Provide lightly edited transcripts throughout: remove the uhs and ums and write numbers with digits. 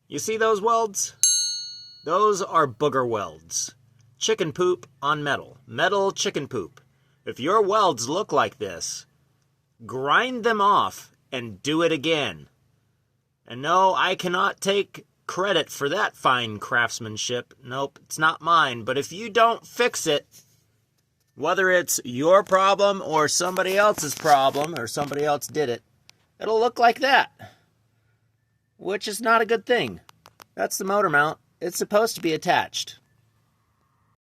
You see those welds? Those are booger welds. Chicken poop on metal. Metal chicken poop. If your welds look like this, grind them off and do it again. And no, I cannot take credit for that fine craftsmanship. Nope, it's not mine. But if you don't fix it, whether it's your problem or somebody else's problem or somebody else did it, it'll look like that. Which is not a good thing. That's the motor mount. It's supposed to be attached.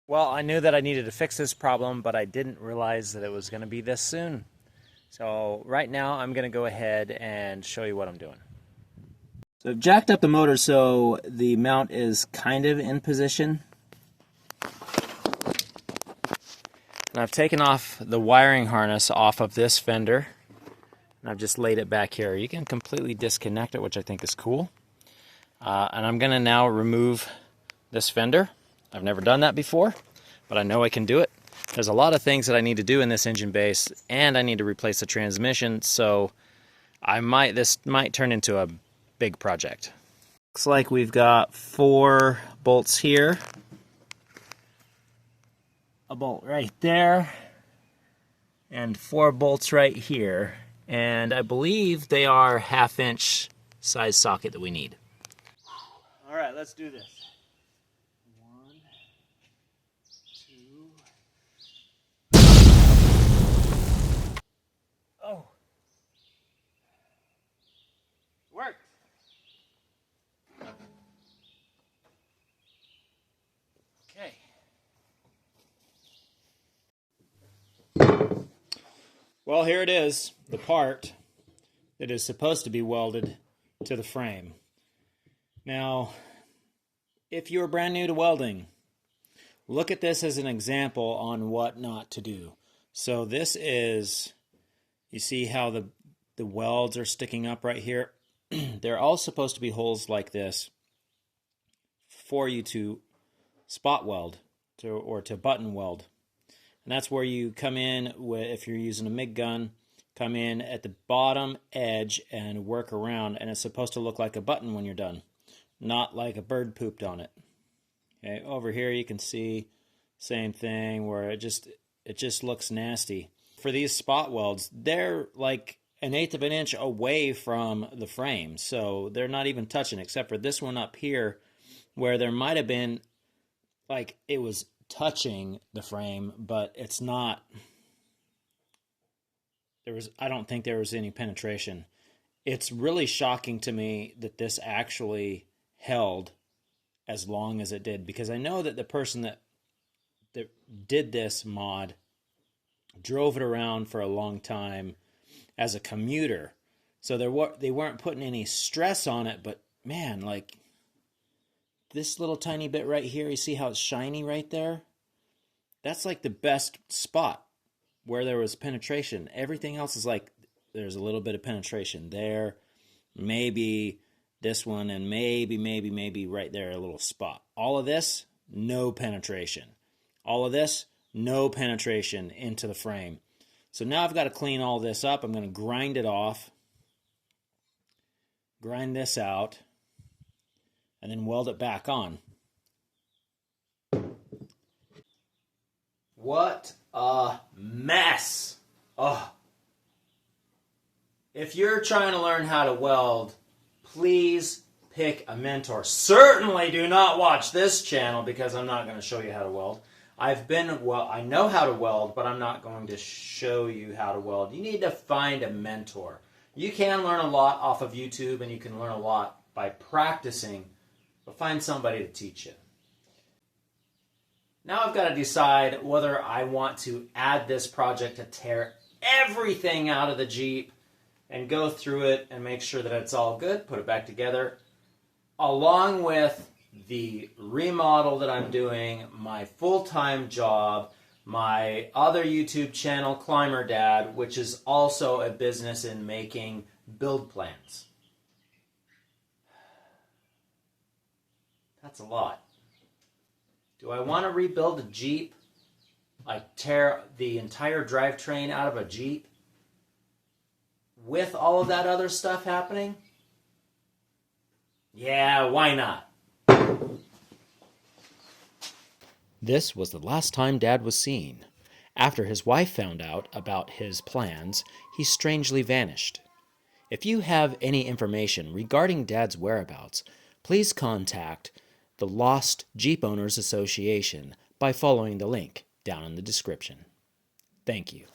Well, I knew that I needed to fix this problem, but I didn't realize that it was going to be this soon. So right now I'm going to go ahead and show you what I'm doing. So I've jacked up the motor so the mount is kind of in position. And I've taken off the wiring harness off of this fender. And I've just laid it back here. You can completely disconnect it, which I think is cool. And I'm going to now remove this fender. I've never done that before, but I know I can do it. There's a lot of things that I need to do in this engine base, and I need to replace the transmission, so this might turn into a big project. Looks like we've got 4 bolts here. A bolt right there, and 4 bolts right here. And I believe they are 1/2-inch size socket that we need. All right, let's do this. 1, 2. Oh. Worked. Okay. Well, here it is, the part that is supposed to be welded to the frame. Now, if you're brand new to welding, look at this as an example on what not to do. So this is, you see how the welds are sticking up right here? They're all supposed to be holes like this for you to spot weld or to button weld. And that's where you come in, if you're using a MIG gun, come in at the bottom edge and work around, and it's supposed to look like a button when you're done, not like a bird pooped on it. Okay, over here you can see same thing where it just looks nasty. For these spot welds, they're like 1/8 of an inch away from the frame, so they're not even touching, except for this one up here where there might have been, like, it was touching the frame, but it's not. I don't think there was any penetration. It's really shocking to me that this actually held as long as it did, because I know that the person that did this mod drove it around for a long time as a commuter, so they weren't putting any stress on it. But man, like this little tiny bit right here, you see how it's shiny right there? That's like the best spot where there was penetration. Everything else is like there's a little bit of penetration there, maybe this one, and maybe right there a little spot. All of this, no penetration. All of this, no penetration into the frame. So now I've got to clean all this up. I'm going to grind it off, grind this out, and then weld it back on. What a mess. Oh. If you're trying to learn how to weld, please pick a mentor. Certainly do not watch this channel, because I'm not going to show you how to weld. I know how to weld, but I'm not going to show you how to weld. You need to find a mentor. You can learn a lot off of YouTube, and you can learn a lot by practicing, but find somebody to teach you. Now I've got to decide whether I want to add this project to tear everything out of the Jeep and go through it and make sure that it's all good, put it back together, along with the remodel that I'm doing, my full-time job, my other YouTube channel, Climber Dad, which is also a business in making build plans. That's a lot. Do I want to rebuild a Jeep? Like tear the entire drivetrain out of a Jeep with all of that other stuff happening? Yeah, why not? This was the last time Dad was seen. After his wife found out about his plans, he strangely vanished. If you have any information regarding Dad's whereabouts, please contact the Lost Jeep Owners Association by following the link down in the description. Thank you.